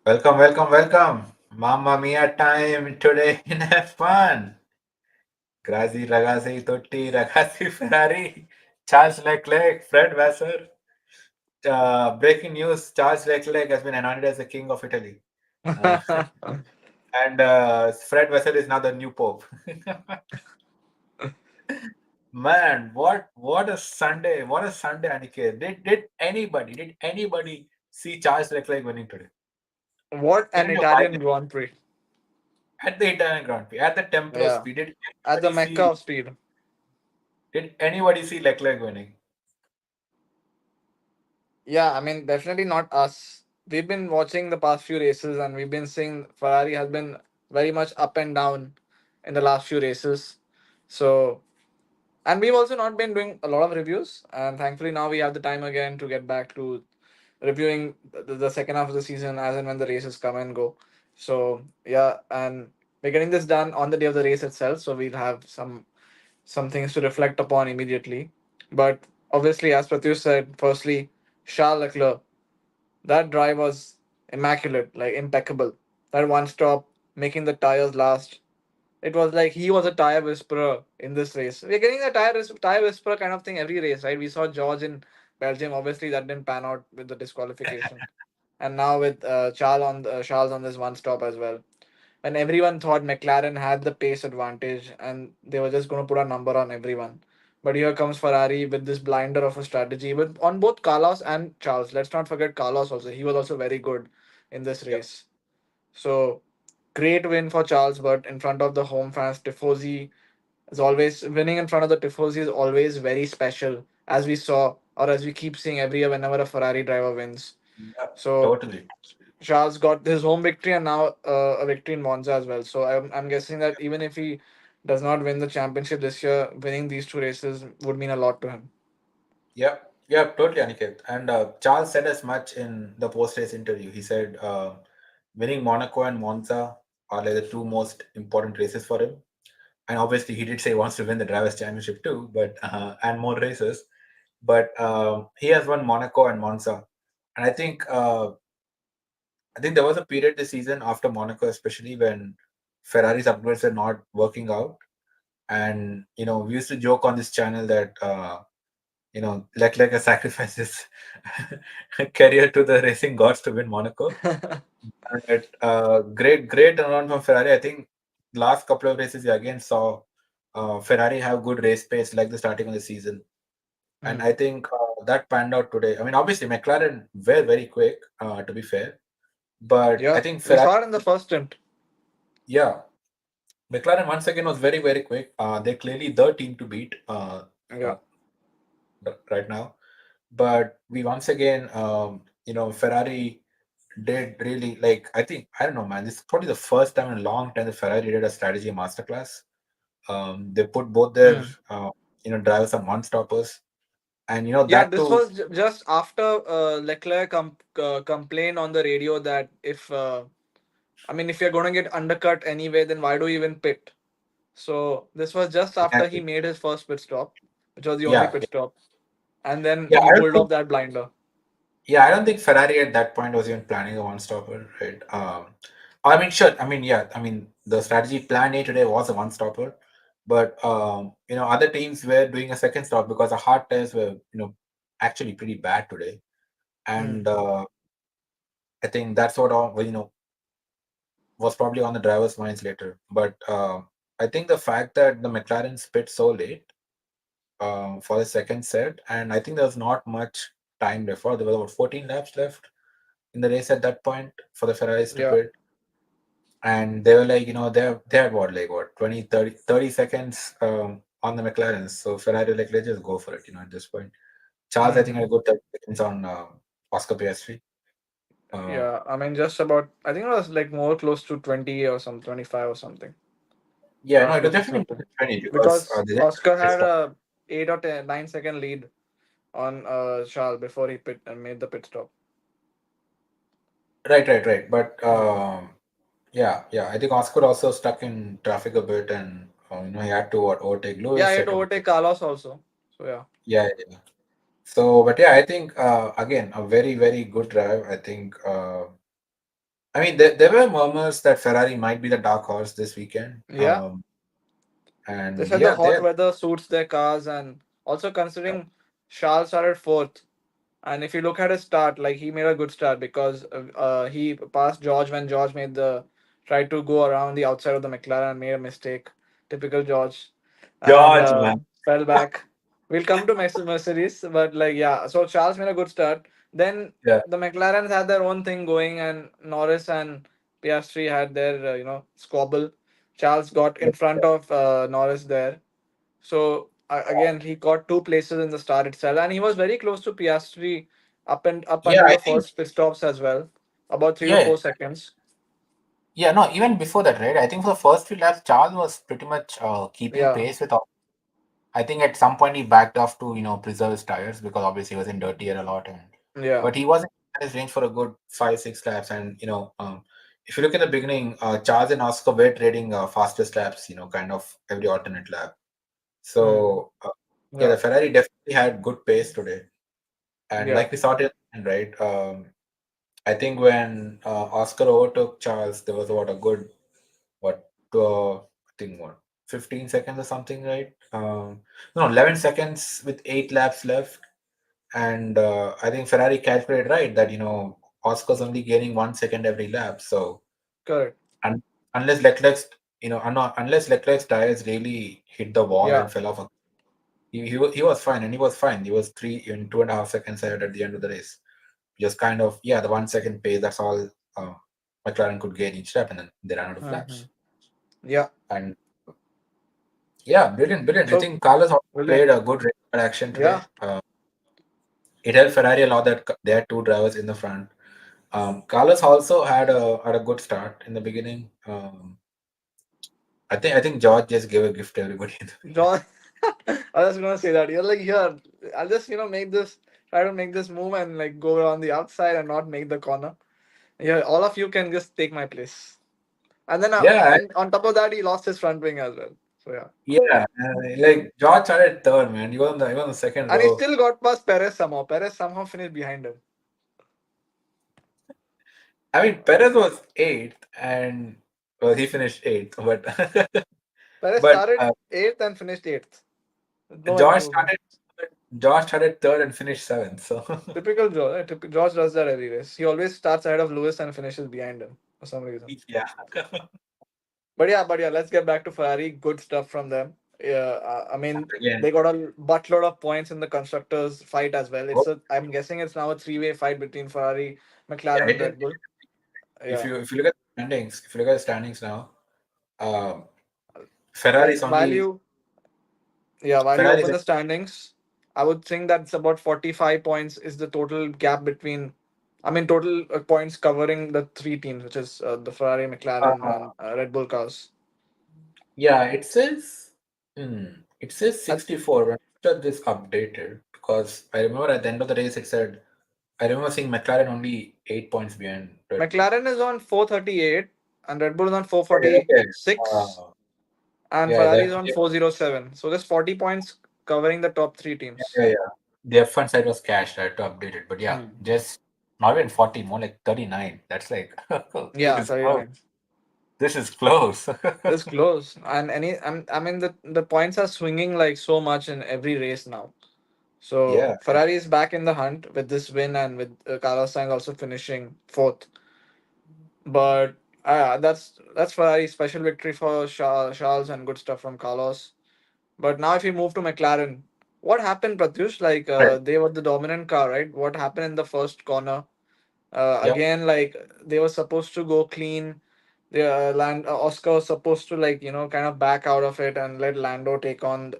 Welcome, welcome, welcome. Mamma mia time today in F1. Grazi ragazzi tutti ragazzi Ferrari. Charles Leclerc, Fred Vassar. Breaking news, Charles Leclerc has been anointed as the king of Italy. Uh, and Fred Vassar is now the new pope. Man, what a Sunday. What a Sunday, Aniket. Did anybody see Charles Leclerc winning today? What an Even your wife Italian Grand Prix. at the Italian Grand Prix, at the Templo Yeah. Speed. Did At the anybody Mecca see of speed. Did anybody see Leclerc winning? Yeah, I mean, definitely not us. We've been watching the past few races and we've been seeing Ferrari has been very much up and down in the last few races. So, and we've also not been doing a lot of reviews. And thankfully, now we have the time again to get back to reviewing the second half of the season as and when the races come and go. So, yeah, and we're getting this done on the day of the race itself. So, we'll have some things to reflect upon immediately. But obviously, as Pratyush said, firstly, Charles Leclerc, that drive was immaculate, like impeccable. That one stop, making the tires last. It was like he was a tire whisperer in this race. We're getting a tire whisperer kind of thing every race, right? We saw George in Belgium. Obviously, that didn't pan out with the disqualification, and now with Charles on this one stop as well, when everyone thought McLaren had the pace advantage and they were just going to put a number on everyone. But here comes Ferrari with this blinder of a strategy with on both Carlos and Charles. Let's not forget Carlos also. He was also very good in this Yep. race. So great win for Charles, but in front of the home fans, Tifosi is always winning in front of the Tifosi is always very special, as we saw or as we keep seeing every year whenever a Ferrari driver wins. Yep. So Totally. Charles got his home victory and now a victory in Monza as well. So I'm guessing that even if he does not win the championship this year, winning these two races would mean a lot to him. Yep. Yep. Totally, Aniket. And Charles said as much in the post-race interview. He said winning Monaco and Monza are like the two most important races for him. And obviously, he did say he wants to win the drivers' championship too, but and more races. But he has won Monaco and Monza, and I think there was a period this season after Monaco, especially when Ferrari's upgrades were not working out. And we used to joke on this channel that Leclerc has sacrificed his career to the racing gods to win Monaco. But great turnaround from Ferrari. I think last couple of races we again saw Ferrari have good race pace like the starting of the season, and Hmm. I think that panned out today. I mean, obviously McLaren were very quick, to be fair, but I Yeah, think we Ferrari, saw it in the first stint. yeah, McLaren once again was very very quick. They're clearly the team to beat Yeah, uh, right now. But we once again, Ferrari did really like. I don't know, man. This is probably the first time in a long time that Ferrari did a strategy masterclass. They put both their Hmm. drivers on one stoppers, and Yeah. that This too. was just after Leclerc complained on the radio that if I mean if you're going to get undercut anyway, then why do you even pit? So this was just after he Exactly. made his first pit stop, which was the only Yeah, pit yeah, stop, and then yeah. he I don't pulled think. off that blinder. Yeah, I don't think Ferrari at that point was even planning a one stopper, right? I mean, sure. I mean, yeah. I mean, the strategy plan A today was a one stopper, but other teams were doing a second stop because the hard tires were actually pretty bad today, Hmm. and I think that's what was probably on the drivers' minds later. But I think the fact that the McLaren spit so late for the second set, and I think there was not much time left. There was about 14 laps left in the race at that point for the Ferraris to Yeah. pit. And they were like, they had what, 20, 30 seconds on the McLarens. So Ferrari, like, let's just go for it, at this point. Charles, I think, had a Hmm. good 30 seconds on Oscar Piastri. Uh, Yeah. I mean, just about. I think it was like more close to 20 or some 25 or something. yeah, no, it was Close to definitely more 30. than 20 because Because they didn't Oscar race had for. a 8 or 9 second lead on Charles before he pit and made the pit stop. Right, right, right. But Hmm. yeah, yeah. I think Oscar also stuck in traffic a bit, and he had to overtake Yeah, Lewis, he had to set him. overtake Carlos also. So yeah. Yeah, yeah. So, but yeah, I think again a very very good drive. I think I mean, there were murmurs that Ferrari might be the dark horse this weekend. Yeah, they And said the yeah, hot they weather suits their cars, and also considering Charles started fourth. And if you look at his start, like he made a good start because he passed George when George made the tried to go around the outside of the McLaren and made a mistake. Typical George, and George, man. fell back. We'll come to Mercedes, but like yeah, so Charles made a good start. Then Yeah, the McLarens had their own thing going, and Norris and Piastri had their squabble. Charles got in front of Norris there, so again, he got two places in the start itself, and he was very close to Piastri up yeah. until I the think first pit stops as well, about three to yeah, four seconds. yeah. No, even before that, right? I think for the first few laps, Charles was pretty much keeping Yeah, pace with. I think at some point he backed off to preserve his tires because obviously he was in dirty air a lot, and yeah, but he was in his range for a good 5 6 laps. And if you look in the beginning, Charles and Oscar were trading fastest laps, kind of every alternate lap. mm, So yeah, yeah, the Ferrari definitely had good pace today, and yeah, like we saw it, right? I think when Oscar overtook Charles, there was what I think what 15 seconds or something, right? No, 11 seconds with 8 laps left, and I think Ferrari calculated right that Oscar's only gaining 1 second every lap, so correct. un- unless Leclerc's unless Leclerc's tires really hit the wall Yeah, and fell off, he was fine, and he was fine. He was 2.5 seconds ahead at the end of the race. Just kind of, yeah, the 1 second pace. That's all uh, McLaren could gain each lap, and then they ran out of hmm, laps. yeah. And yeah, brilliant, brilliant. I So think Carlos also played brilliant. a good race action today. Yeah, It helped Ferrari a lot that they had two drivers in the front. Carlos also had a good start in the beginning. I think George just gave a gift to everybody in the beginning. John. I was gonna say that you're like here. I'll just make this try to make this move and like go around the outside and not make the corner. Yeah, all of you can just take my place. And then Yeah, on top of that, he lost his front wing as well. So yeah. yeah. Like George started third, man. He was on the second And he row. still got past Perez somehow. Perez somehow finished behind him. I mean, Perez was eighth, and well, he finished eighth, but Perez but started eighth and finished eighth. With no George improvement. started George started third and finished seventh. So Typical George. George does that every race. He always starts ahead of Lewis and finishes behind him for some reason. yeah. But yeah, let's get back to Ferrari. Good stuff from them. Yeah, I mean Again, they got a buttload of points in the constructors fight as well. oh, I'm guessing it's now a three-way fight between Ferrari, yeah, McLaren, and Red Bull. if Yeah. you look at the standings, if you look at the standings now, um, Ferrari's Like only while you Ferrari's open the standings, I would think that's about 45 points is the total gap between, I mean, total points covering the three teams, which is the Ferrari, McLaren, uh, and Red Bull cars. yeah, it says And 64. When this updated, because I remember at the end of the race it said I remember seeing McLaren only 8 points behind Red Bull. McLaren is on 438, and Red Bull is on Okay, okay. 446, and Yeah, Ferrari is on 407. So there's 40 points covering the top three teams. yeah, yeah. The F1 side was cached. I had to update it. But yeah, Hmm. just not even 40, more like 39. That's like, this Yeah, is close. 39. This is close. It's close, and I mean the points are swinging like so much in every race now. So Yeah, yeah. Ferrari is back in the hunt with this win and with Carlos Sainz also finishing fourth. But that's Ferrari's special victory for Charles and good stuff from Carlos. But now if we move to McLaren, what happened, Pratyush? Like Right. they were the dominant car, right? What happened in the first corner? Yep. Again, like they were supposed to go clean. The Oscar was supposed to like kind of back out of it and let Lando take on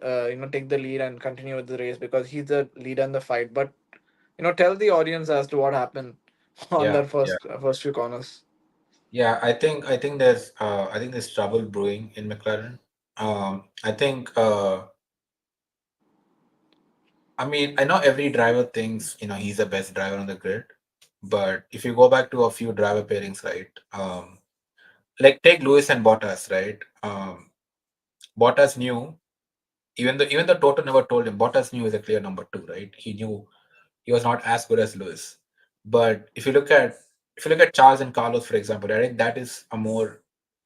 take the lead and continue with the race because he's the leader in the fight. But tell the audience as to what happened on Yeah, that yeah. first few corners. Yeah, I think there's trouble brewing in McLaren. I know every driver thinks, he's the best driver on the grid, but if you go back to a few driver pairings, right? Like take Lewis and Bottas, right? Bottas knew, even the Toto never told him. Bottas knew he was a clear number two, right? He knew he was not as good as Lewis. But if you look at if you look at Charles and Carlos, for example, I think that is a more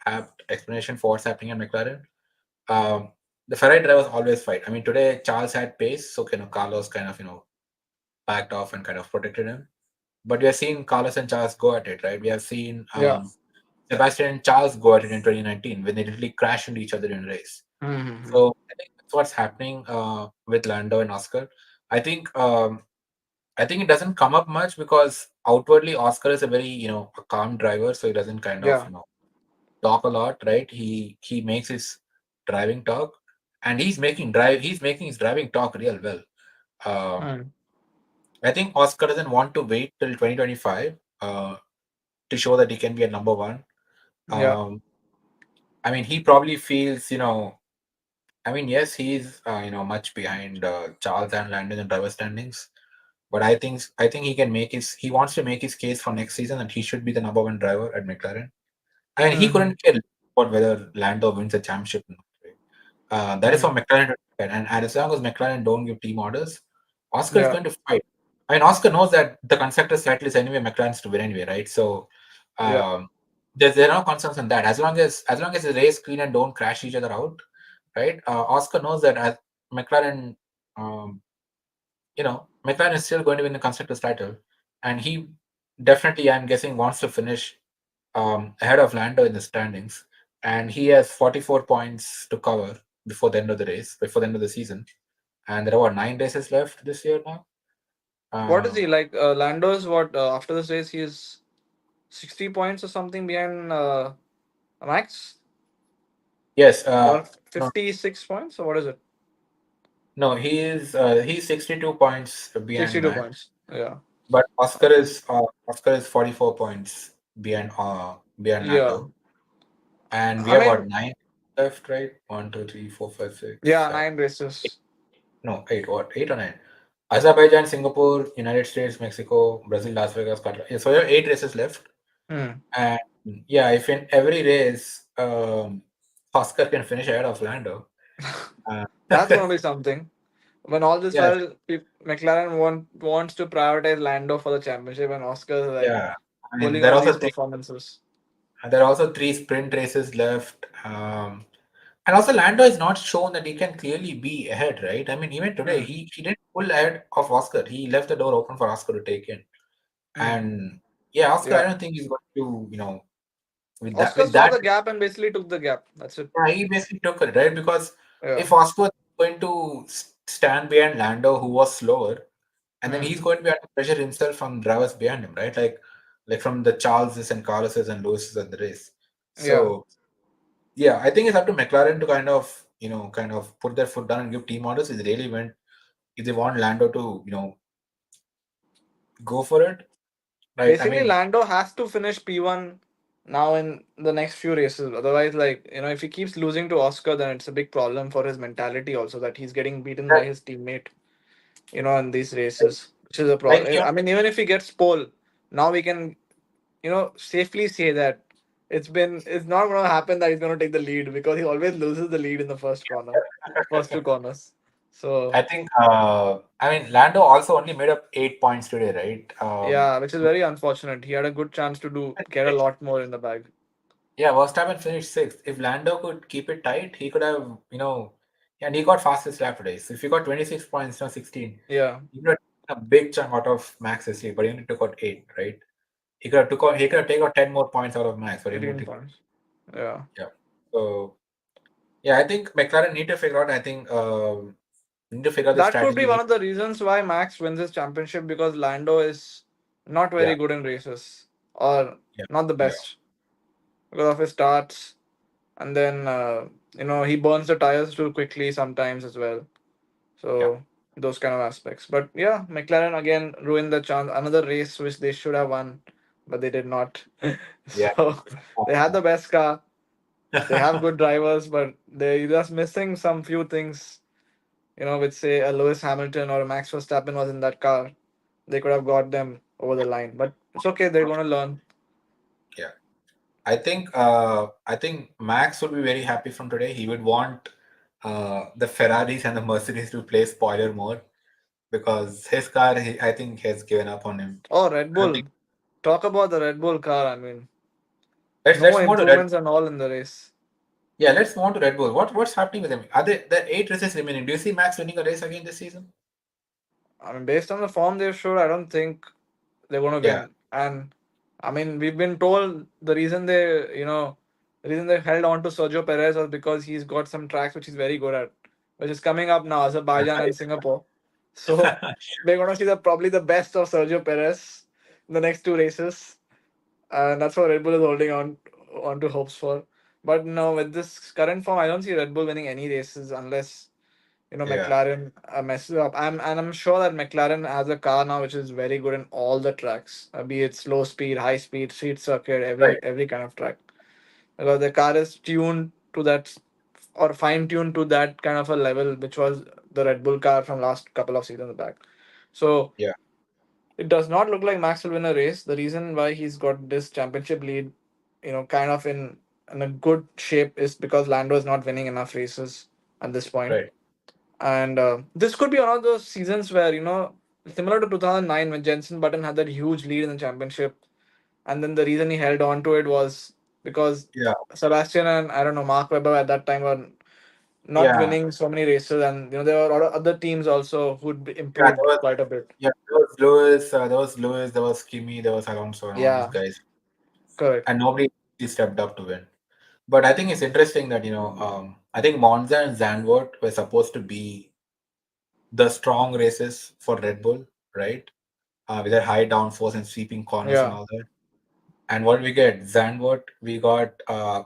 apt explanation for what's happening at McLaren. Um, the Ferrari drivers always fight. I mean, today Charles had pace, so Carlos kind of backed off and kind of protected him. But we have seen Carlos and Charles go at it, right? We have seen Yeah. Sebastian and Charles go at it in 2019 when they literally crashed into each other in a race. Mm-hmm. So I think that's what's happening with Lando and Oscar. I think I think it doesn't come up much because outwardly Oscar is a very a calm driver, so he doesn't kind of Yeah. talk a lot, right? He makes his driving talk, and he's making his driving talk real well. Um, Mm. I think Oscar doesn't want to wait till 2025 to show that he can be a number one. Yeah. Um, I mean, he probably feels, I mean, yes, he's much behind Charles and Landon in driver standings, but I think he wants to make his case for next season that he should be the number one driver at McLaren. I mean, he Mm-hmm. couldn't care about whether Lando wins a championship or not, right? That is for Mm. McLaren to decide. And as long as McLaren don't give team orders, Oscar is Yeah. going to fight. I mean, Oscar knows that the constructors' title is anyway McLaren's to win anyway, right? So Yeah. um, there are no concerns on that. As long as the race clean and don't crash each other out, right? Oscar knows that as McLaren, um, McLaren is still going to win the constructors' title, and he definitely, I'm guessing, wants to finish ahead of Lando in the standings, and he has 44 points to cover before the end of the season, and there are what, 9 races left this year now. What is he Um, like? Lando's what after this race he is 60 points or something behind Max, yes, or no, 56 points, or what is it? no, he's 62 points behind 62 Max, points. Yeah. but Okay. Oscar is 44 points behind Yeah. Lando, and we I have what, mean, 9 left, right? One, two, three, four, five, six, yeah, seven. 9 races. No, eight. What? 8 or 9? Azerbaijan, Singapore, United States, Mexico, Brazil, Las Vegas, Qatar. Yeah, so we have 8 races left. Hmm. And yeah, if in every race Oscar can finish ahead of Lando, uh, That's gonna be something. When all this yeah, while McLaren wants to prioritize Lando for the championship, and Oscar is like yeah. I mean, pulling there are on also these three. performances. There are also three sprint races left. And also, Lando has not shown that he can clearly be ahead, right? I mean, even today, Hmm. he didn't pull ahead of Oscar. He left the door open for Oscar to take in. Hmm. And yeah, Oscar, I Yeah. don't think he's going to, with that Oscar with saw that the gap and basically took the gap. That's it. yeah, he basically took it, right? Because Yeah. if Oscar is going to stand behind Lando, who was slower, and then Hmm. he's going to be able to pressure himself from drivers behind him, right? Like from the Charleses and Carloses and Lewises at the race. Yeah. So yeah, I think it's up to McLaren to kind of put their foot down and give team orders if they want Lando to, go for it. Right. I Basically, mean, Lando has to finish P1 now in the next few races. Otherwise, like, if he keeps losing to Oscar, then it's a big problem for his mentality also that he's getting beaten that, by his teammate, in these races, which is a like problem. I mean, even if he gets pole, now we can, safely say that it's not going to happen that he's going to take the lead because he always loses the lead in the first two corners. So, I think I mean Lando also only made up 8 points today, right? yeah, which is very unfortunate. He had a good chance to get a lot more in the bag. Yeah, Verstappen finished sixth. If Lando could keep it tight, he could have, and he got fastest lap today. So if he got 26 points, not 16, Yeah, he could have taken a big chunk out of Max's lead, but he only took out 8, right? He could have taken out 10 more points out of Max, but he only 18 took points. Yeah. yeah. So yeah, I think McLaren need to figure out. I think need to figure out the That could be one strategy. of the reasons why Max wins his championship because Lando is not Yeah, very good in races or yeah, not the yeah, best because of his starts, and then he burns the tires too quickly sometimes as well. yeah, So those kind of aspects. But yeah, McLaren again ruined the chance. Another race which they should have won, but they did not. yeah. So they had the best car. They have good drivers, but they're just missing some few things. With say a Lewis Hamilton or a Max Verstappen was in that car, they could have got them over the line. But it's okay. They're gonna learn. Yeah. I think Max would be very happy from today. He would want the Ferraris and the Mercedes to play spoiler more because his car, I think, has given up on him. Oh, Red I don't think, Bull. talk about the Red Bull car. I mean, no Let's move to Red. improvements and all in the race. Yeah, let's move on to Red Bull. What's happening with them? Are they the 8 races remaining? Do you see Max winning a race again this season? I mean, based on the form they've showed, I don't think they're going to Yeah, win. And I mean, we've been told the reason they held on to Sergio Perez was because he's got some tracks which he's very good at, which is coming up now, Azerbaijan and Singapore. So we're going to see probably the best of Sergio Perez in the next two races, and that's what Red Bull is holding on to hopes for. But no, with this current form, I don't see Red Bull winning any races unless yeah, McLaren messes up. I'm sure that McLaren has a car now which is very good in all the tracks, be it slow speed, high speed, street circuit, right. every kind of track. Because the car is tuned to that, or fine tuned to that kind of a level, which was the Red Bull car from last couple of seasons back. So Yeah, it does not look like Max will win a race. The reason why he's got this championship lead, kind of in a good shape, is because Lando is not winning enough races at this point. right. And this could be one of those seasons where, similar to 2009 when Jenson Button had that huge lead in the championship. And then the reason he held on to it was because Yeah, Sebastian and, I don't know, Mark Webber at that time were not yeah, winning so many races. And, there were a lot of other teams also who'd yeah. improved quite a bit. There was Lewis, there was Kimi, there was Alonso, and all these Yeah, guys, correct. and nobody stepped up to win. But I think it's interesting that I think Monza and Zandvoort were supposed to be the strong races for Red Bull, right? With their high downforce and sweeping corners and Yeah. all that. And what we get? Zandvoort, we got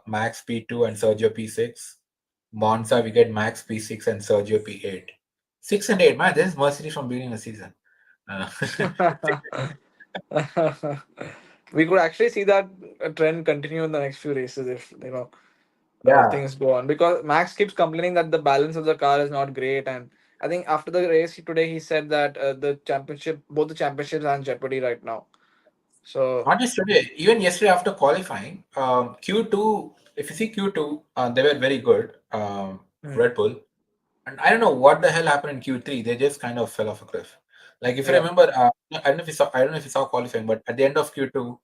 Max P2 and Sergio P6. Monza, we get Max P6 and Sergio P8. 6 and 8, man, this is Mercedes from beginning of the season. Uh, We could actually see that trend continue in the next few races if yeah, things go on, because Max keeps complaining that the balance of the car is not great. And I think after the race today he said that both the championships are in jeopardy right now. So not just today, even yesterday after qualifying, Q2, if you see Q2, they were very good, hmm, Red Bull. And I don't know what the hell happened in Q3. They just kind of fell off a cliff. Like if you yeah, remember, I don't know if you saw qualifying, but at the end of Q2,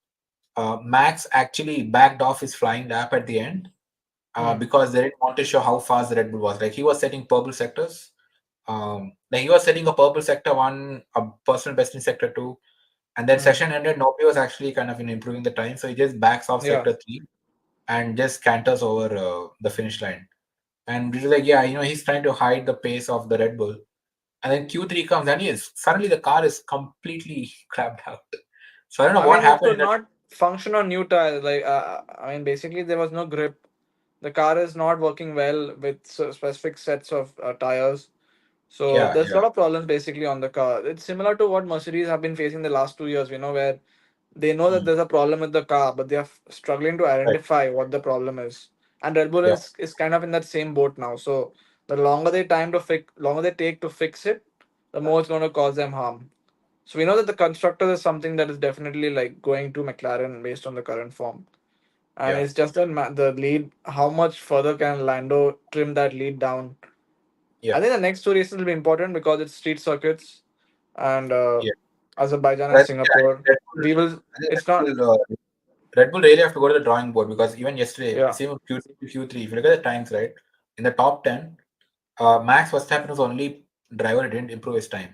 Max actually backed off his flying lap at the end hmm, because they didn't want to show how fast the Red Bull was. Like he was setting purple sectors. Like he was setting a purple sector one, a personal best in sector two, and then hmm, session ended. Nobody was actually kind of improving the time, so he just backs off yeah. sector three and just canters over the finish line. And we were like, yeah, he's trying to hide the pace of the Red Bull. And then Q3 comes and yes, suddenly the car is completely crapped out. So I don't know I what mean, it happened in could that. not function on new tires. Like, I mean, basically, there was no grip. The car is not working well with specific sets of tires. So Yeah, there's a yeah. lot of problems basically on the car. It's similar to what Mercedes have been facing the last 2 years, where they know that Mm, there's a problem with the car, but they are struggling to right. identify what the problem is. And Red Bull Yeah, is kind of in that same boat now. So the longer they take to fix it, the more it's going to cause them harm. So we know that the constructor is something that is definitely like going to McLaren based on the current form. And yeah, it's just that the lead, how much further can Lando trim that lead down? yeah, I think the next two races will be important because it's street circuits and yeah. Azerbaijan But and I think, yeah, Singapore. We will. I think It's not. Red Bull really have to go to the drawing board because even yesterday, Yeah. same with Q2 to Q3, if you look at the times, right, in the top 10, Max Verstappen was the only driver who didn't improve his time.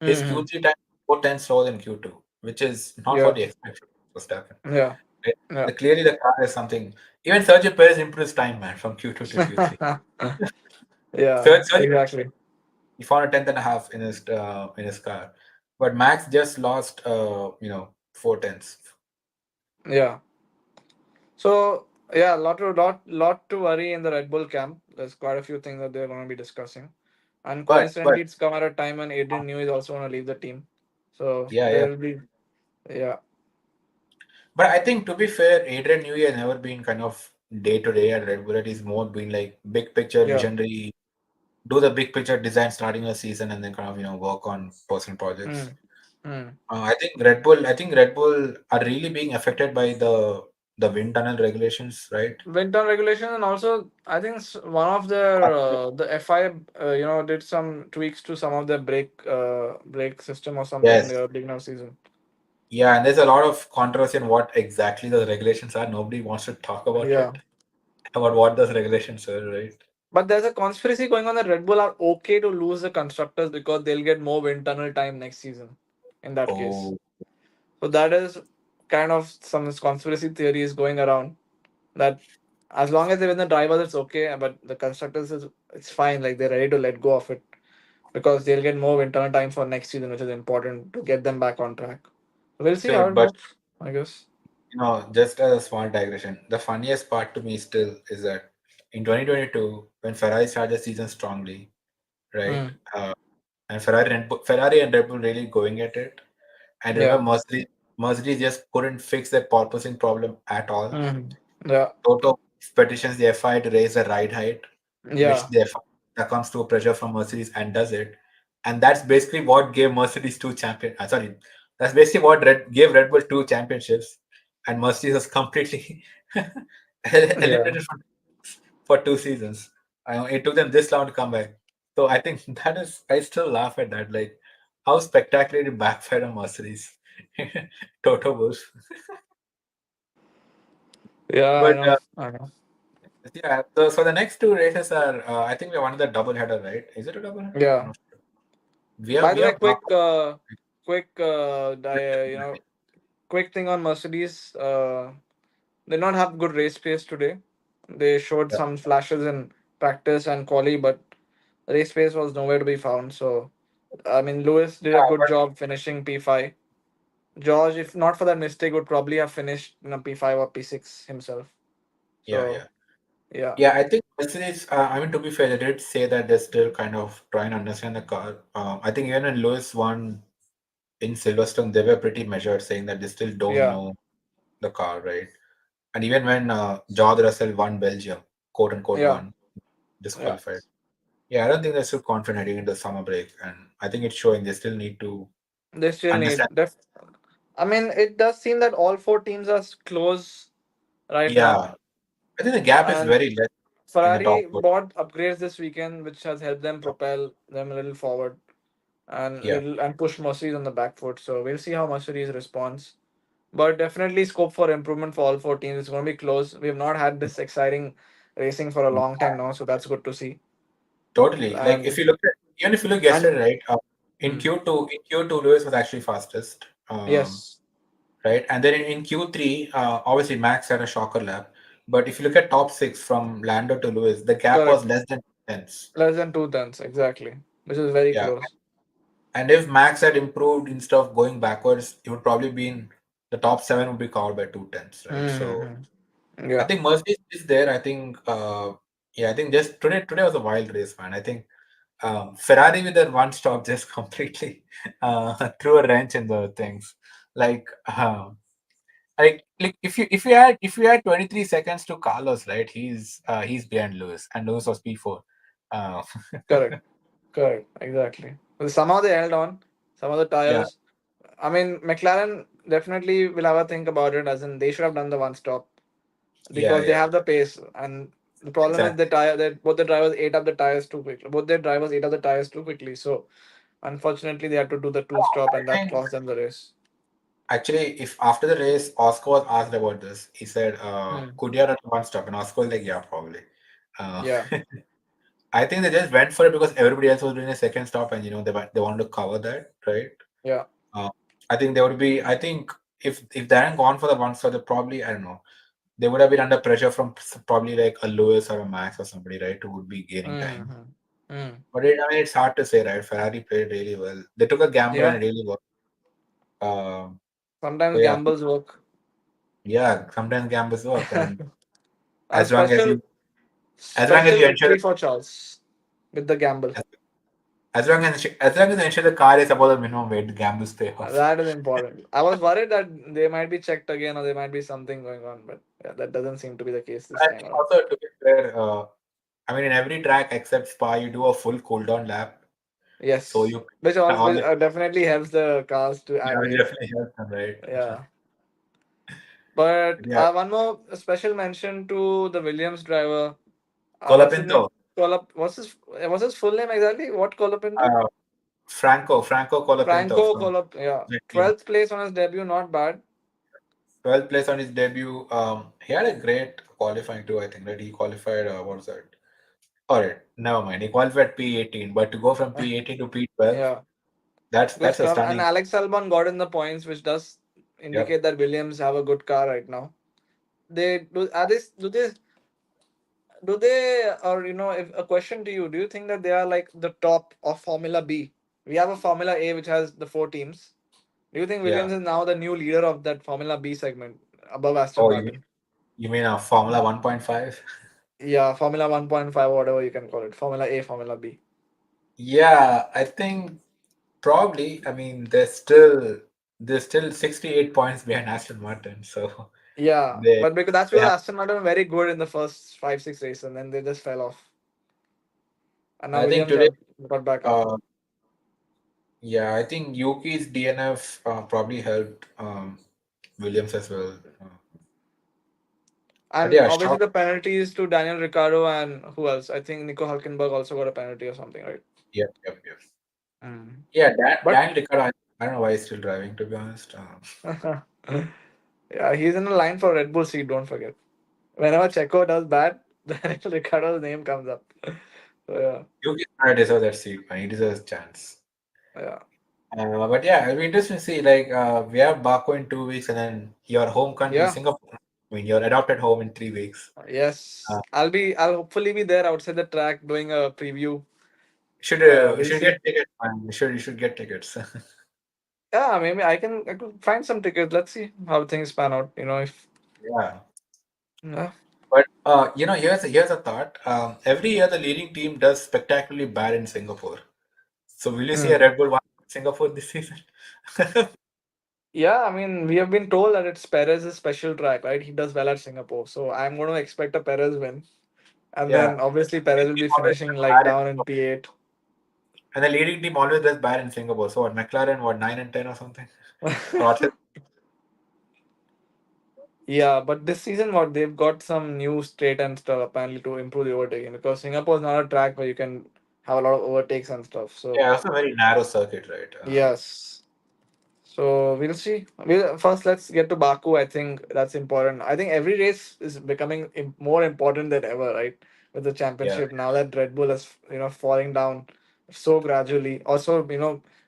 His Hmm. Q3 time was 10 slower than Q2, which is not what Yeah. you expect from Verstappen. Yeah. Right? Yeah. Clearly, the car is something. Even Sergio Perez improved his time, man, from Q2 to Q3. Yeah. Sergio, Exactly. he found a tenth and a half in his car, but Max just lost, 4 tenths. Yeah. So yeah, lot to worry in the Red Bull camp. There's quite a few things that they're going to be discussing, and But coincidentally, it's come at a time when Adrian Newey is also going to leave the team. So yeah, yeah. there will be. Yeah. But I think to be fair, Adrian Newey has never been kind of day to day at Red Bull. He's more been like big picture Yeah. visionary, do the big picture design starting a season, and then kind of work on personal projects. Hmm. Hmm. I think Red Bull are really being affected by the wind tunnel regulations, right? Winter regulation, and also I think one of their the FI did some tweaks to some of their brake system or something in Yes, the beginning of season. Yeah, and there's a lot of controversy on what exactly the regulations are. Nobody wants to talk about Yeah. it, about what those regulations are, right? But there's a conspiracy going on that Red Bull are okay to lose the constructors because they'll get more wind tunnel time next season. In that case, Oh, so that is kind of some conspiracy theories going around that as long as they win the drivers, it's okay. But the constructors is it's fine. Like they're ready to let go of it because they'll get more internal time for next season, which is important to get them back on track. We'll see how sure, it but goes. I guess. just as a small digression, the funniest part to me still is that in 2022, when Ferrari started the season strongly, right? Mm. Uh, and Ferrari and Red Bull really going at it. And Yeah. remember, Mercedes just couldn't fix their porpoising problem at all. Mm. Yeah. Toto petitions the FI to raise the ride height, which Yeah. the FI succumbs to pressure from Mercedes and does it. And that's basically what gave Mercedes two champion. Sorry, that's basically what gave Red Bull two championships, and Mercedes was completely Yeah. eliminated for 2 seasons. It took them this long to come back. So I think that is. I still laugh at that. Like how spectacularly backfired on Mercedes. Toto Wolff. Yeah. I But know. I know. yeah, so the next two races are. I think we won the double header, right? Is it a double header? I'm Yeah. not sure. We have By we the way, have knocked quick thing on Mercedes. They not have good race pace today. They showed out. some flashes in practice and quali, but race pace was nowhere to be found. So, I mean, Lewis did a Yeah, good but job finishing P5. George, if not for that mistake, would probably have finished in a P5 or P6 himself. yeah, So, yeah, yeah, yeah. I think Mercedes. I mean, to be fair, they did say that they're still kind of trying to understand the car. I think even when Lewis won in Silverstone, they were pretty measured, saying that they still don't yeah, know the car, right? And even when George Russell won Belgium, quote unquote, yeah, won yeah. disqualified. Yeah, I don't think they're so confident heading into the summer break, and I think it's showing they still need to They still need. understand. I mean, it does seem that all four teams are close right now, Yeah, I think the gap is and very less in the top Ferrari four. bought upgrades this weekend, which has helped them propel them a little forward Yeah, and push Mercedes on the back foot. So we'll see how Mercedes responds. But definitely scope for improvement for all four teams. It's going to be close. We have not had this exciting racing for a long time now, so that's good to see. totally. Like if And you look at even if you look and yesterday, right? In hmm, Q2 Lewis was actually fastest, yes, right? And then in Q3, obviously Max had a shocker lap. But if you look at top six from Lando to Lewis, the gap was correct. less than tenths. Less than 2 tenths exactly, which is very Yeah, close. and if Max had improved instead of going backwards, it would probably be in the top seven would be covered by 2 tenths, right? So Mm-hmm. I Yeah, think Mercedes is there. I think yeah, I think just today was a wild race, man. I think Ferrari with their one stop just completely threw a wrench in the things. Like like if you had 23 seconds to Carlos, right? He's behind Lewis, and Lewis was P4. Uh, correct, correct, exactly. Well, somehow they held on. Some of the yeah, tires. I mean, McLaren definitely will have a think about it, as in they should have done the one stop yeah, because they yeah, have the pace. And the problem is exactly. the tire that both the drivers ate up the tires too quickly. Both their drivers ate up the tires too quickly. So unfortunately, they had to do the two stop, and I that mean, cost them the race. actually, if after the race, Oscar was asked about this, he said, Hmm. "Could you run one stop?" And Oscar was like, "Yeah, probably." Uh, Yeah, I think they just went for it because everybody else was doing a second stop, and they wanted to cover that, right? yeah. Uh, I think they would be. I think if they hadn't gone for the one stop, they probably I don't know. They would have been under pressure from probably like a Lewis or a Max or somebody, right? Who would be gaining time. Mm-hmm. Mm. But I mean, it's hard to say, right? Ferrari played really well. They took a gamble and Yeah. it really worked. So Sometimes yeah, gambles work. yeah. Sometimes gambles work, and A as long as special you as long as special you ensure victory for Charles with the gamble. that as long as you ensure the car is above the minimum weight, the gambles pay off. That is important. I was worried that they might be checked again or there might be something going on, but yeah, that doesn't seem to be the case this I time think around. also to be fair, I mean in every track except Spa, you do a full cool down lap, so Yes, you which all all which the definitely helps the cars to yeah, add it weight. definitely helps them, right? Yeah, but Yeah, one more special mention to the Williams driver. What's his name? Colapinto. What's his full name exactly? What Colapinto? Franco Colapinto Franco from Colop, yeah, that team. 12th place on his debut, not bad. 12th place on his debut. He had a great qualifying too. I think that he qualified. What was that? All right, never mind. He qualified P18, but to go from P18 to P12, Yeah, good that's a stuff. And stunning. Alex Albon got in the points, which does Yep. indicate that Williams have a good car right now. They do. Are they? Do they? Or if a question to you, do you think that they are like the top of Formula B? We have a Formula A which has the four teams. Do you think Yeah. Williams is now the new leader of that Formula B segment above Aston Oh, Martin? you mean a Formula 1.5? Yeah, Formula 1.5, whatever you can call it. Formula A, Formula B. Yeah, I think probably. I mean, there's still 68 points behind Aston Martin, so Yeah, they but because that's they because have. Aston Martin were very good in the first five, six races and then they just fell off. And now I think Williams today. have got back up. Uh, yeah, I think Yuki's DNF probably helped Williams as well. But And yeah, obviously shout. the penalties to Daniel Ricciardo and who else? I think Nico Hulkenberg also got a penalty or something, right? Yep, yep, yep. Mm. Yeah, But Dan Ricciardo. I don't know why he's still driving. To be honest, yeah, he's in the line for Red Bull seat, don't forget. Whenever Checo does bad, Daniel Ricciardo's name comes up. So yeah. Yuki's gonna deserve that seat, man. He deserves a chance. Yeah. But yeah, it'll be interesting to see. Like, we have Baku in 2 weeks, and then your home country, Yeah. Singapore. I mean, your adopted home in 3 weeks. Yes. Uh, I'll hopefully be there outside the track doing a preview. you We'll should get see. tickets, man. You should get tickets. Yeah, maybe I could find some tickets. Let's see how things pan out. If Yeah. yeah. But here's a thought. Every year the leading team does spectacularly bad in Singapore. So will you see a Hmm. Red Bull win Singapore this season? Yeah, I mean, we have been told that it's Perez's special track, right? He does well at Singapore. So I'm going to expect a Perez win. And Yeah. then obviously Perez will Team be always finishing does like bad in down in Singapore. P8. And the leading team always does bad in Singapore. So what, McLaren, what, 9 and 10 or something? Or what's it? Yeah, but this season, what they've got some new straight and stuff apparently to improve the overtaking because Singapore is not a track where you can have a lot of overtakes and stuff. So, Yeah, it's a very narrow circuit, right? yes. So we'll see. First let's get to Baku. I think that's important. I think every race is becoming more important than ever, right? With the Yeah. championship now that Red Bull is falling down so gradually, also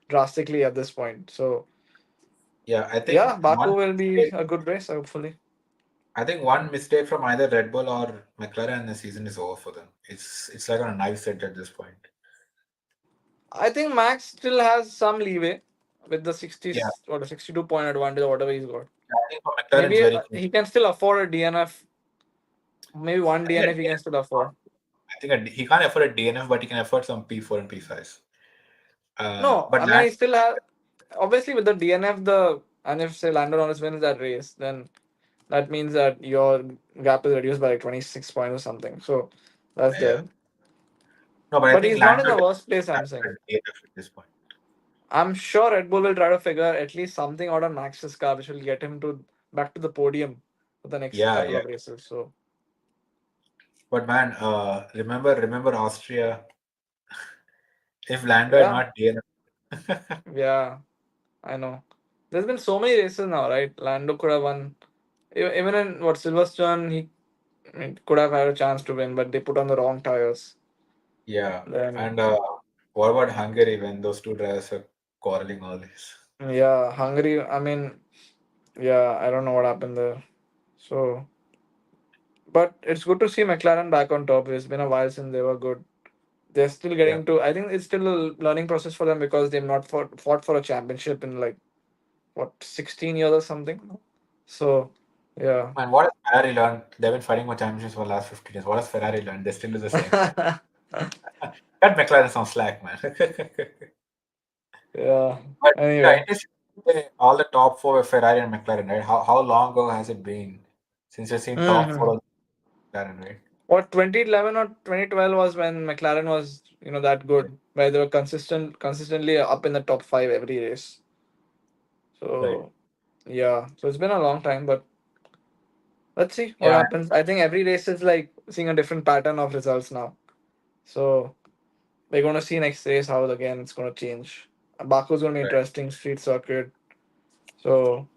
drastically at this point. So Yeah, yeah, Baku will be a good race, hopefully. I think one mistake from either Red Bull or McLaren, the season is over for them. It's like on a knife edge at this point. I think Max still has some leeway with the 60 Yeah, or the 62 point advantage or whatever he's got. I think for McLaren it's Maybe very close. he can still afford a DNF. Maybe one I think DNF he can still afford. he can't afford a DNF, but he can afford some P4 and P5s. No, But I mean land, he still has. Obviously, with the DNF, and if say Lando Norris wins that race, then that means that your gap is reduced by like 26 points or something. So that's yeah. there. No, but I But think he's not in Lando the doesn't worst place. I'm have saying. a DNF at this point. I'm sure Red Bull will try to figure at least something out of Max's car, which will get him to back to the podium for the next Yeah, couple yeah. of races. So But man, remember Austria. If Lando had yeah, not DNF, yeah, I know. There's been so many races now, right? Lando could have won. Even in what Silverstone, he could have had a chance to win, but they put on the wrong tires. yeah. Then And what about Hungary when those two drivers were quarreling all this? yeah, Hungary. I mean, yeah, I don't know what happened there. So, but it's good to see McLaren back on top. It's been a while since they were good. They're still Yeah. getting to. I think it's still a learning process for them because they've not fought for a championship in like what 16 years or something. So, yeah. Man, what has Ferrari learned? They've been fighting for championships for the last 15 years. What has Ferrari learned? They still do the same thing. Cut McLaren some slack, man. Yeah. But yeah, Anyway. it is all the top four were Ferrari and McLaren, right? How long ago has it been since you've seen top four Hmm. of McLaren, right? What 2011 or 2012 was when McLaren was that Yeah, good, where they were consistently up in the top five every race. right. So yeah, so it's been a long time, but let's see what Yeah, happens. I think every race is like seeing a different pattern of results now. So we're gonna see next race how again it's gonna change. Baku's gonna be Right. interesting street circuit. So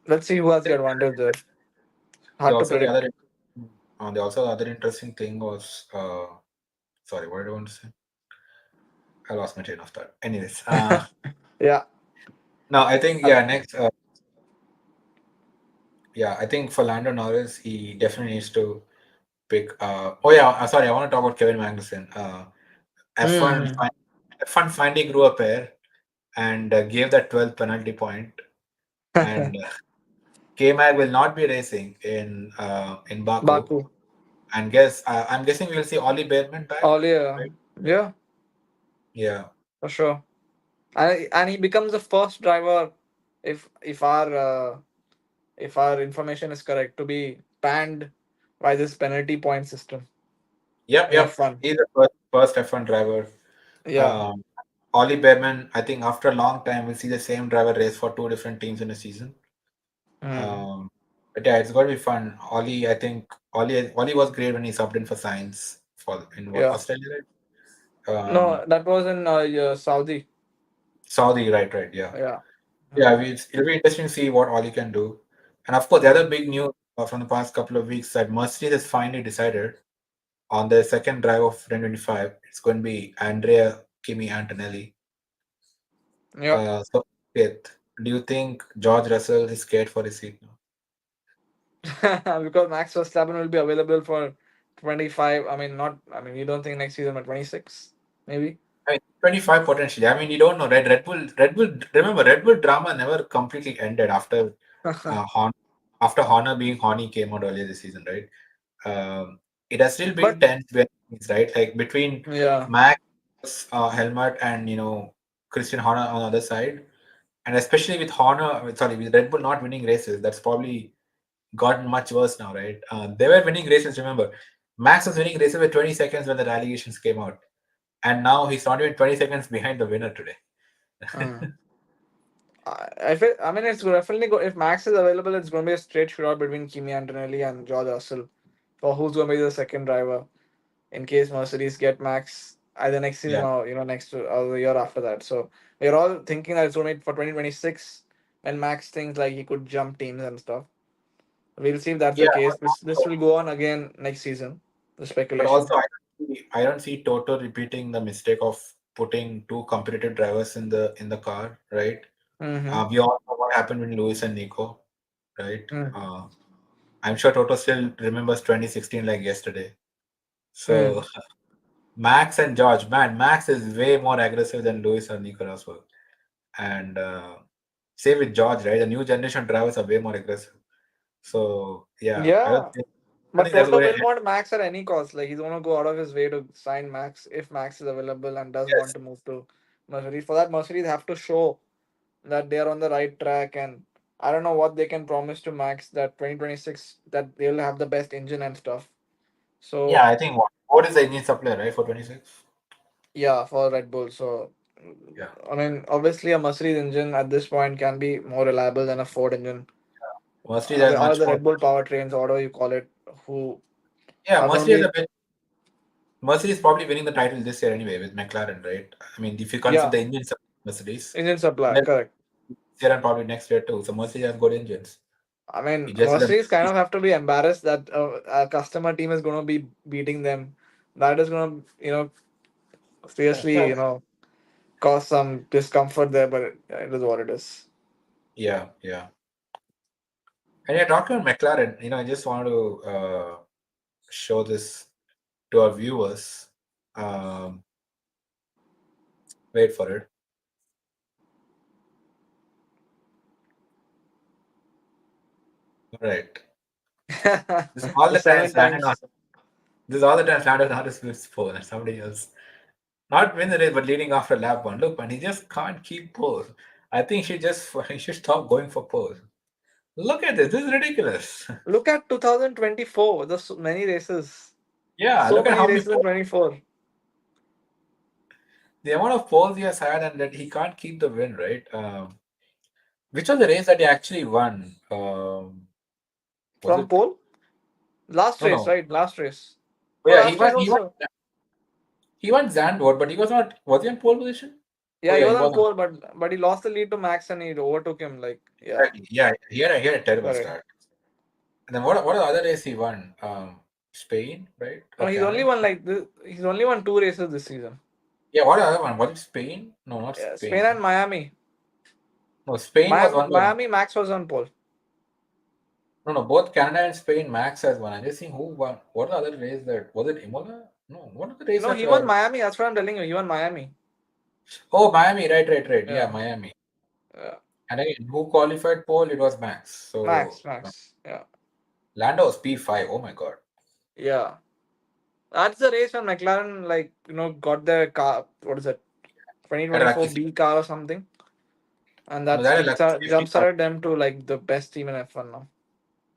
let's see who I has the think advantage there. the Hard to also the predict. other the also the other interesting thing was sorry, what did I want to say? I lost my train of thought. Anyways, Yeah. no, I think Uh, yeah, next yeah, I think for Lando Norris, he definitely needs to pick. Oh yeah, sorry, I want to talk about Kevin Magnussen. F1 hmm. F1 finally grew a pair and gave that 12th penalty point, and K Mag will not be racing in Baku. Baku. And I'm guessing we'll see Ollie Bearman back, Oh yeah. right? Yeah, Yeah, for sure. And he becomes the first driver, if our information is correct, to be banned by this penalty point system yep, in yep. F1. He's the first F1 driver. Yeah. Um, Ollie Bearman, I think after a long time, we'll see the same driver race for two different teams in a season. Hmm. Um, but yeah, it's going to be fun. Ollie, I think Ollie was great when he subbed in for Science for in what Yeah. Australia, right? No, that was in yeah, Saudi. Saudi, right, yeah. Yeah. Yeah, Hmm. it'll be interesting to see what Ollie can do. And of course, the other Hmm. big news from the past couple of weeks that Mercedes has finally decided on the second drive of 2025, it's going to be Andrea Kimi Antonelli. Yeah. So, Keith, do you think George Russell is scared for his seat now? Because Max Verstappen will be available for 25. I mean, not. I mean, you don't think next season, but 26, maybe. I mean, 25 potentially. I mean, you don't know, right? Remember, Red Bull drama never completely ended uh, Hon- after Horner being Horny came out earlier this season, right? Um, it has still been But tense, right? Like between yeah. Max, Helmut, and Christian Horner on the other side, and especially with sorry, with Red Bull not winning races, that's probably gotten much worse now, right? They were winning races. Remember, Max was winning races with 20 seconds when the allegations came out, and now he's not even 20 seconds behind the winner today. Mm. I feel. I mean, it's definitely go. If Max is available, it's going to be a straight shootout between Kimi Antonelli and George Russell for who's going to be the second driver in case Mercedes get Max either next season Yeah, or or the year after that. So we're all thinking that it's going to be for 2026 when Max thinks like he could jump teams and stuff. We'll see if that's the yeah, case. This will go on again next season. The but speculation. also I don't see Toto repeating the mistake of putting two competitive drivers in the car, right? Mm-hmm. We all know what happened with Luis and Nico, right? Mm. Uh, I'm sure Toto still remembers 2016 like yesterday. Mm. So Max and George, man, Max is way more aggressive than Luis or Nico Rosberg. And same with George, right? The new generation drivers are way more aggressive. So yeah, Yeah. I But think that's Toto going to will end. want Max at any cost. Like he's gonna go out of his way to sign Max if Max is available and does want Yes. to move to Mercedes. For that, Mercedes have to show that they are on the right track, and I don't know what they can promise to Max that 2026 that they'll have the best engine and stuff. Yeah, So I think what is the engine supply, right, for 26? yeah, for Red Bull. So Yeah. I mean, obviously a Mercedes engine at this point can be more reliable than a Ford engine, Mercedes has or much the more. Red Bull powertrains, or whatever you call it, who Yeah, are going to Mercedes has be a bit. Mercedes is probably winning the title this year anyway with McLaren, right? I mean, if you consider yeah the engine supply of Mercedes, engine supply. then Correct. this year and probably next year too. So Mercedes has good engines. I mean, It just Mercedes kind of have to be embarrassed that a customer team is going to be beating them. That is going to, seriously, cause some discomfort there, but it is what it is. yeah, yeah. And yeah, talking about McLaren, I just want to show this to our viewers. Um, Wait for it. Right. This is all The the time seven Landon times. Norris. This is all the time Landon Norris loses pole and somebody else. Not win the race, but leading after lap one. Look, man, he just can't keep pole. I think he should stop going for pole. Look at this. This is ridiculous. Look at 2024. There's so many races. Yeah, So look at many how many races in poles. 24. The amount of poles he has had and that he can't keep the win, right? Which was the race that he actually won? Was From it? pole? Last No, race, no. right? Last race. Oh, Oh, yeah, last race also. he won Zandvoort, but he was not. Was he in pole position? Yeah, Oh he yeah, was he on was on. pole, but he lost the lead to Max and he overtook him. Like, yeah, Exactly. Yeah, he had a terrible correct. start. And then what are the other race he won? Spain, right? No, Or he's only Canada? won like this. He's only won two races this season. Yeah, what other one? Was it Spain? No, not Yeah, Spain and Spain. Miami. No, Spain was won by Miami Max was on pole. no, both Canada and Spain. Max has won. I'm just seeing who won. What are the other race that was it? Imola? No, what are the race No, that? he won Miami. That's what I'm telling you. He won Miami. Oh, Miami, right. Yeah, Yeah, Miami. yeah. And again, who qualified pole? It was Max. So Max. Yeah, Lando was P5. Oh my God. yeah. That's the race when McLaren got their car. What is it? Had a lucky 2024 B car or something, and no, they that's had a lucky safety car. jump-started them to like the best team in F1 now.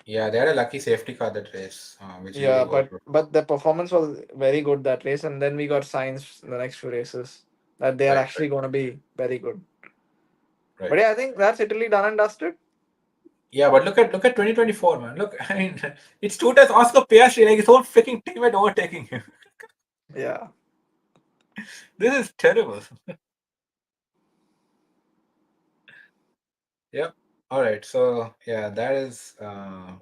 Yeah, they had a lucky safety car that race, which Yeah, really but worked. but the performance was very good that race, and then we got signs in the next few races that they are Right, actually going to be very good. right. But yeah, I think that's Italy done and dusted. Yeah, but look at 2024, man. Look, I mean, it's two times Oscar Piastri, like his own freaking teammate overtaking him. Yeah. This is terrible. Yep. All right. So yeah, that's all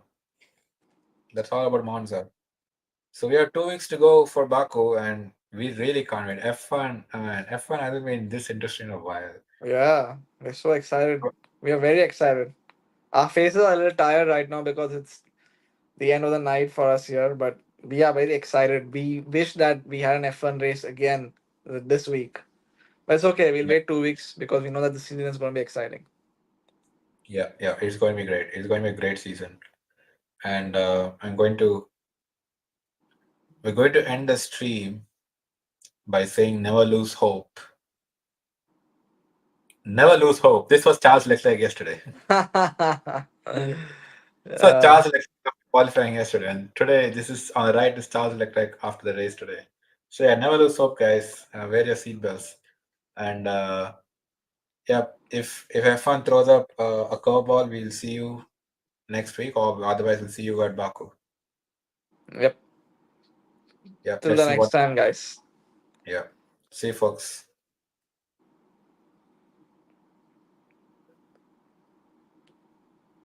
about Monza. So we have 2 weeks to go for Baku, and we really can't wait. F1, man, F1 hasn't been this interesting in a while. Yeah, we're so excited. We are very excited. Our faces are a little tired right now because it's the end of the night for us here, but we are very excited. We wish that we had an F1 race again this week. But it's okay. We'll Yeah, wait 2 weeks because we know that the season is going to be exciting. yeah. It's going to be great. It's going to be a great season, and we're going to end the stream by saying never lose hope. Never lose hope. This was Charles Leclerc yesterday. So Yeah. Charles Leclerc qualifying yesterday, and today this is on the right is Charles Leclerc after the race today. So yeah, never lose hope, guys. Wear your seatbelts, and yeah, if F1 throws up a curveball, we'll see you next week, or otherwise we'll see you at Baku. Yep. Yeah, Till let's the see next what. time, guys. Yeah, see you, folks.